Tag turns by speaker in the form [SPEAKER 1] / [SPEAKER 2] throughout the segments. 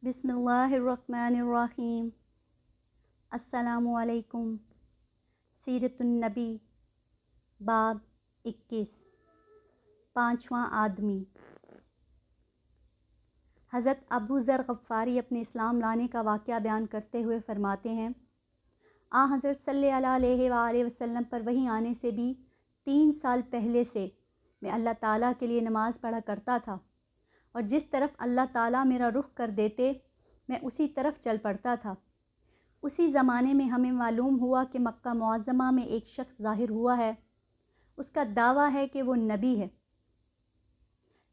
[SPEAKER 1] बिस्मिल्लाहिर्रहमानिर्रहीम। अस्सलामुअलैकुम। सीरतुन्नबी बाब 21। पाँचवां आदमी। हज़रत अबू ज़र ग़फ़ारी अपने इस्लाम लाने का वाक़या बयान करते हुए फ़रमाते हैं, हज़रत सल्लल्लाहु अलैहि वसल्लम पर वही आने से भी 3 साल पहले से मैं अल्लाह ताला के लिए नमाज़ पढ़ा करता था, और जिस तरफ अल्लाह ताला मेरा रुख कर देते मैं उसी तरफ चल पड़ता था। उसी ज़माने में हमें मालूम हुआ कि मक्का मुअज़्ज़मा में एक शख्स ज़ाहिर हुआ है, उसका दावा है कि वो नबी है।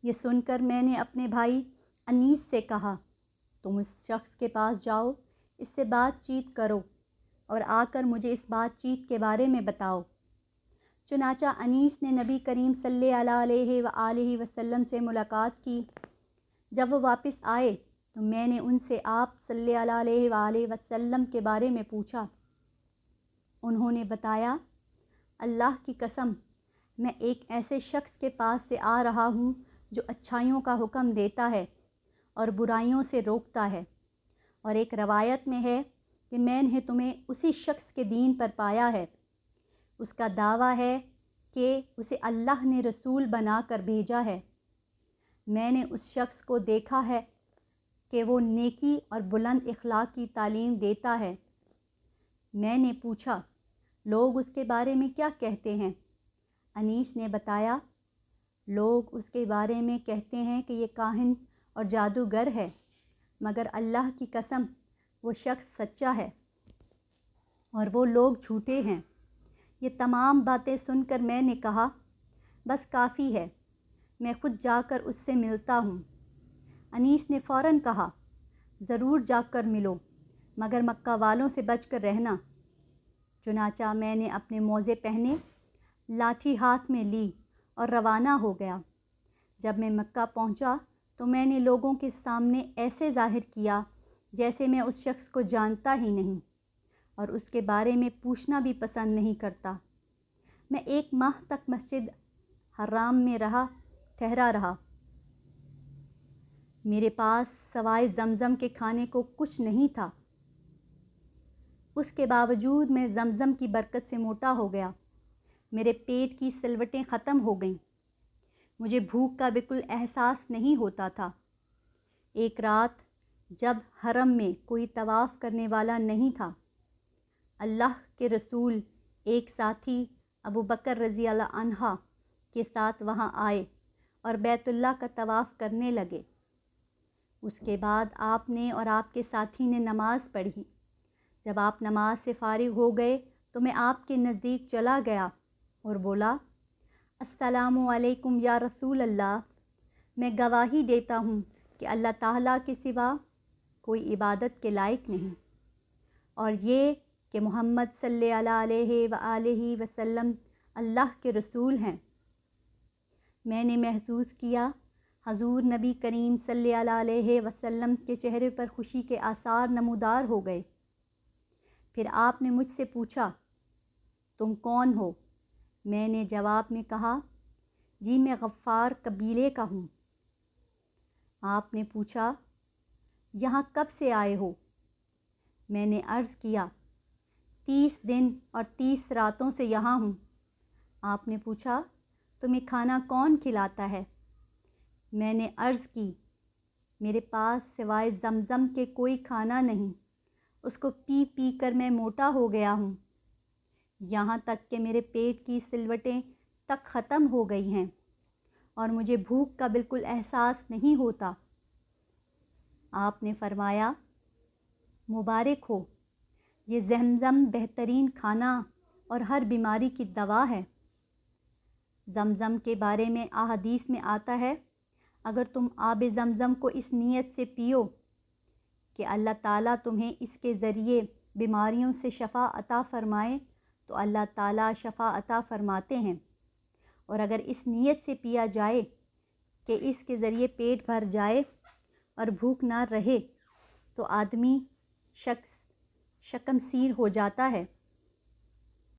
[SPEAKER 1] ये सुनकर मैंने अपने भाई अनीस से कहा, तुम उस शख्स के पास जाओ, इससे बातचीत करो और आकर मुझे इस बातचीत के बारे में बताओ। चुनाचा अनीस ने नबी करीम सल्लल्लाहु अलैहि वसल्लम से मुलाकात की। जब वो वापस आए तो मैंने उनसे आप सल्लल्लाहु अलैहि वसल्लम के बारे में पूछा। उन्होंने बताया, अल्लाह की कसम, मैं एक ऐसे शख्स के पास से आ रहा हूँ जो अच्छाइयों का हुक्म देता है और बुराइयों से रोकता है, और एक रवायत में है कि मैंने तुम्हें उसी शख्स के दीन पर पाया है। उसका दावा है कि उसे अल्लाह ने रसूल बनाकर भेजा है। मैंने उस शख्स को देखा है कि वो नेकी और बुलंद इखलाक की तालीम देता है। मैंने पूछा, लोग उसके बारे में क्या कहते हैं? अनीस ने बताया, लोग उसके बारे में कहते हैं कि ये काहिन और जादूगर है, मगर अल्लाह की कसम वो शख्स सच्चा है और वो लोग झूठे हैं। ये तमाम बातें सुनकर मैंने कहा, बस काफ़ी है, मैं ख़ुद जाकर उससे मिलता हूँ। अनीस ने फ़ौरन कहा, ज़रूर जाकर मिलो, मगर मक्का वालों से बचकर रहना। चुनाचा मैंने अपने मोज़े पहने, लाठी हाथ में ली और रवाना हो गया। जब मैं मक्का पहुँचा तो मैंने लोगों के सामने ऐसे ज़ाहिर किया जैसे मैं उस शख्स को जानता ही नहीं और उसके बारे में पूछना भी पसंद नहीं करता। मैं 1 माह तक मस्जिद हराम में ठहरा रहा। मेरे पास सवाए ज़मज़म के खाने को कुछ नहीं था। उसके बावजूद मैं ज़मज़म की बरकत से मोटा हो गया। मेरे पेट की सिलवटें ख़त्म हो गईं। मुझे भूख का बिल्कुल एहसास नहीं होता था। एक रात जब हरम में कोई तवाफ़ करने वाला नहीं था, अल्लाह के रसूल एक साथी अबू बकर रज़ी अल्लाह अन्हा के साथ वहाँ आए और बैतुल्लाह का तवाफ़ करने लगे। उसके बाद आपने और आपके साथी ने नमाज़ पढ़ी। जब आप नमाज से फ़ारिग हो गए तो मैं आपके नज़दीक चला गया और बोला, अस्सलामु अलैकुम या रसूल अल्लाह, मैं गवाही देता हूँ कि अल्लाह ताला के सिवा कोई इबादत के लायक नहीं, और ये कि मोहम्मद सल्लल्लाहु अलैहि वसल्लम अल्लाह के रसूल हैं। मैंने महसूस किया हजूर नबी करीम सल्लल्लाहु अलैहि वसल्लम के चेहरे पर खुशी के आसार नमूदार हो गए। फिर आपने मुझसे पूछा, तुम कौन हो? मैंने जवाब में कहा, जी मैं गफ़्फ़ार कबीले का हूँ। आपने पूछा, यहाँ कब से आए हो? मैंने अर्ज़ किया, 30 दिन और 30 रातों से यहाँ हूँ। आपने पूछा, तुम्हें खाना कौन खिलाता है? मैंने अर्ज़ की, मेरे पास सिवाय ज़मज़म के कोई खाना नहीं, उसको पी पी कर मैं मोटा हो गया हूँ, यहाँ तक कि मेरे पेट की सिलवटें तक ख़त्म हो गई हैं और मुझे भूख का बिल्कुल एहसास नहीं होता। आपने फ़रमाया, मुबारक हो, ये ज़मज़म बेहतरीन खाना और हर बीमारी की दवा है। ज़मज़म के बारे में अहादीस में आता है, अगर तुम आब ज़मज़म को इस नीयत से पियो कि अल्लाह ताला तुम्हें इसके ज़रिए बीमारियों से शफ़ा अता फ़रमाए, तो अल्लाह ताला शफ़ा अता फ़रमाते हैं। और अगर इस नीयत से पिया जाए कि इसके ज़रिए पेट भर जाए और भूख ना रहे, तो आदमी शख्स शकमसीर हो जाता है।